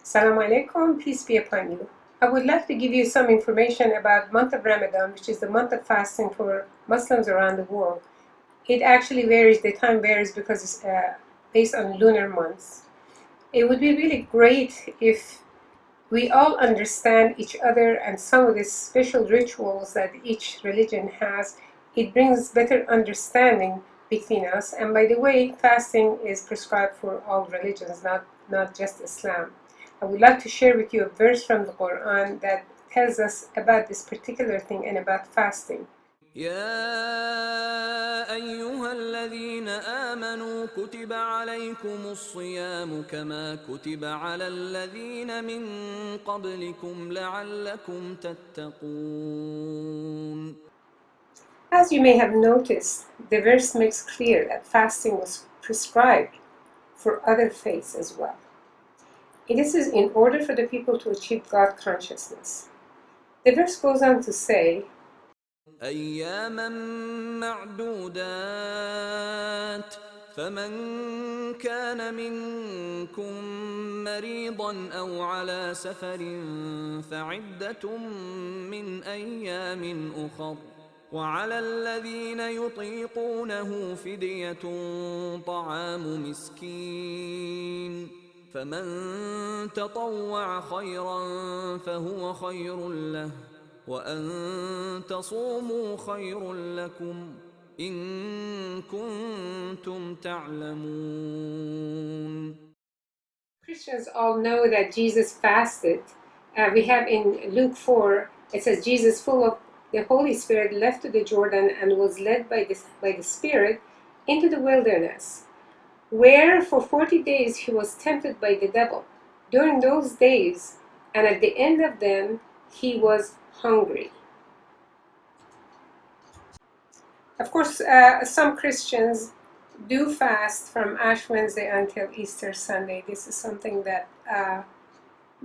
Assalamu alaikum, peace be upon you. I would like to give you some information about month of Ramadan, which is the month of fasting for Muslims around the world. It actually varies, the time varies because it's based on lunar months. It would be really great if we all understand each other and some of the special rituals that each religion has. It brings better understanding between us. And by the way, fasting is prescribed for all religions, not just Islam. I would like to share with you a verse from the Quran that tells us about this particular thing and about fasting. يا أيها الذين آمنوا كتب عليكم الصيام كما كتب على الذين من قبلكم لعلكم تتقون. As you may have noticed, the verse makes clear that fasting was prescribed for other faiths as well. This is in order for the people to achieve God consciousness. The verse goes on to say, أياما معدودات فمن كان منكم مريضا أو على سفر فعدة من أيام أخر وعلى الذين يطيقونه فدية طعام مسكين فمن تطوع خيرا فهو خير له وأن تصوموا خير لكم إن كنتم تعلمون. Christians all know that Jesus fasted. We have in Luke 4, it says, Jesus, full of the Holy Spirit, left to the Jordan and was led by the Spirit into the wilderness, where for 40 days he was tempted by the devil. During those days, and at the end of them, he was hungry. Of course, some Christians do fast from Ash Wednesday until Easter Sunday. This is something that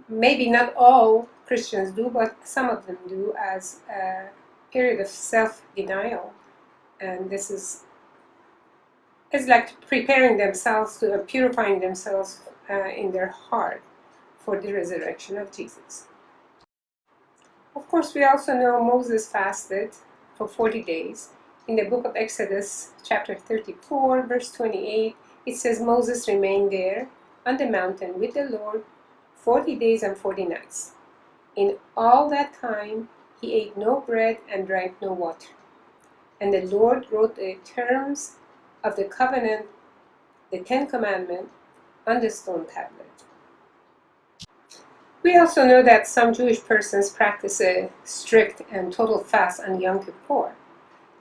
maybe not all Christians do, but some of them do as a period of self-denial. And this is like preparing themselves to purifying themselves in their heart for the resurrection of Jesus. Of course, we also know Moses fasted for 40 days. In the book of Exodus, chapter 34, verse 28, it says Moses remained there on the mountain with the Lord 40 days and 40 nights. In all that time, he ate no bread and drank no water. And the Lord wrote the terms of the covenant, the Ten Commandments, on the stone tablet. We also know that some Jewish persons practice a strict and total fast on Yom Kippur.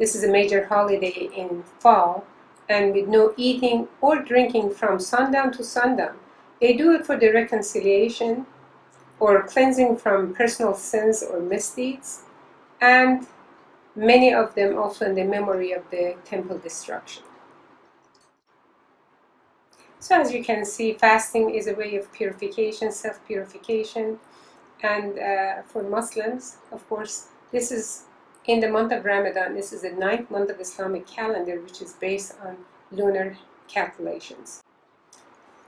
This is a major holiday in fall, and with no eating or drinking from sundown to sundown. They do it for the reconciliation or cleansing from personal sins or misdeeds, and many of them also in the memory of the temple destruction. So as you can see, fasting is a way of purification, self-purification, and for Muslims, of course, this is in the month of Ramadan. This is the 9th month of Islamic calendar, which is based on lunar calculations.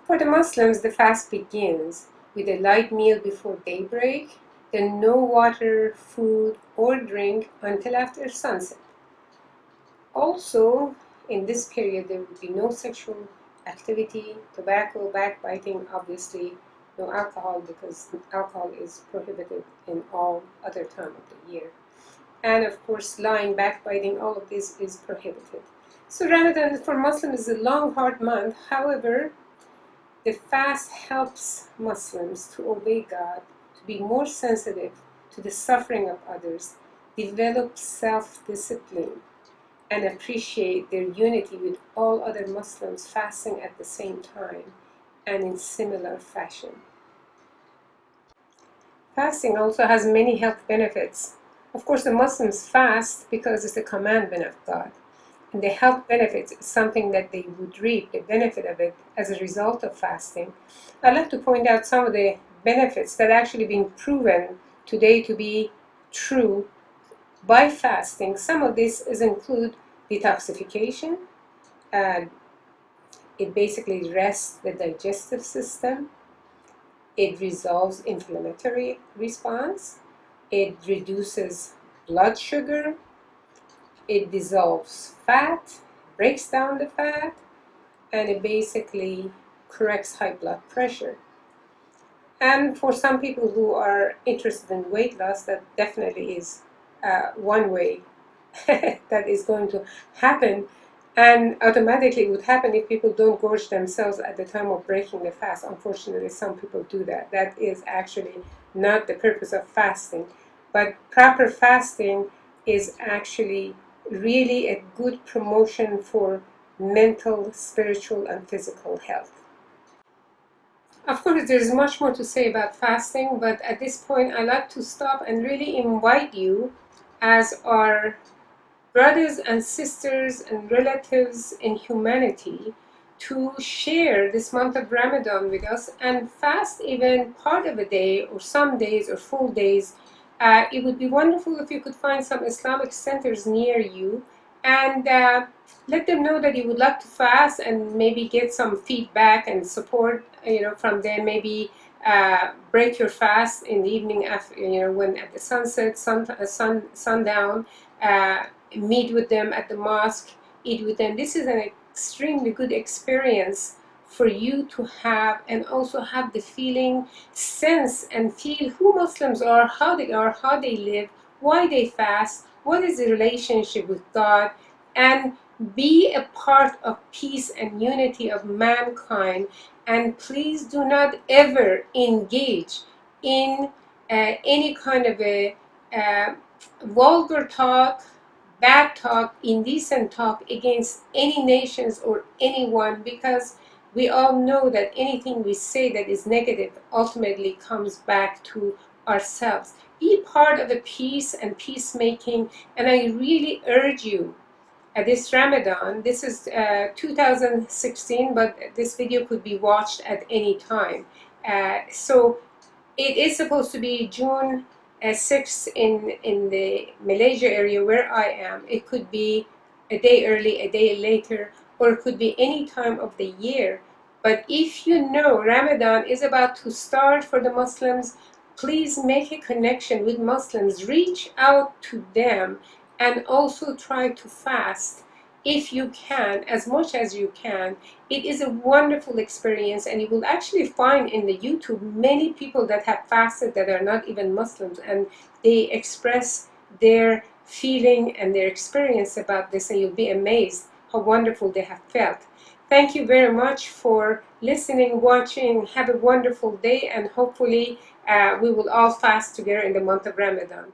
For the Muslims, the fast begins with a light meal before daybreak, then no water, food, or drink until after sunset. Also, in this period, there will be no sexual activity, tobacco, backbiting, obviously, no alcohol, because alcohol is prohibited in all other time of the year. And of course, lying, backbiting, all of this is prohibited. So Ramadan for Muslims is a long, hard month. However, the fast helps Muslims to obey God, to be more sensitive to the suffering of others, develop self-discipline, and appreciate their unity with all other Muslims fasting at the same time and in similar fashion. Fasting also has many health benefits. Of course, the Muslims fast because it's a commandment of God. And the health benefits is something that they would reap, the benefit of it, as a result of fasting. I'd like to point out some of the benefits that actually been proven today to be true by fasting. Some of this include detoxification. It basically rests the digestive system. It resolves inflammatory response. It reduces blood sugar. It dissolves fat, breaks down the fat, and it basically corrects high blood pressure. And for some people who are interested in weight loss, that definitely is one way that is going to happen. And automatically it would happen if people don't gorge themselves at the time of breaking the fast. Unfortunately, some people do that. That is actually not the purpose of fasting. But proper fasting is actually really a good promotion for mental, spiritual, and physical health. Of course, there's much more to say about fasting, but at this point, I'd like to stop and really invite you, as our brothers and sisters and relatives in humanity, to share this month of Ramadan with us and fast even part of a day or some days or full days. It would be wonderful if you could find some Islamic centers near you and let them know that you would like to fast and maybe get some feedback and support, from them. Maybe break your fast in the evening after, when at the sunset, sundown. Meet with them at the mosque, eat with them. This is an extremely good experience for you to have, and also have the feeling, sense, and feel who Muslims are, how they live, why they fast, what is the relationship with God, and be a part of peace and unity of mankind. And please do not ever engage in any kind of a vulgar talk, bad talk, indecent talk against any nations or anyone, because we all know that anything we say that is negative ultimately comes back to ourselves. Be part of the peace and peacemaking, and I really urge you at this Ramadan. This is 2016, but this video could be watched at any time. So it is supposed to be June 6th in the Malaysia area where I am. It could be a day early, a day later, or it could be any time of the year. But if you know Ramadan is about to start for the Muslims, please make a connection with Muslims. Reach out to them and also try to fast if you can, as much as you can. It is a wonderful experience, and you will actually find in the YouTube many people that have fasted that are not even Muslims, and they express their feeling and their experience about this, and you'll be amazed how wonderful they have felt. Thank you very much for listening, watching. Have a wonderful day, and hopefully we will all fast together in the month of Ramadan.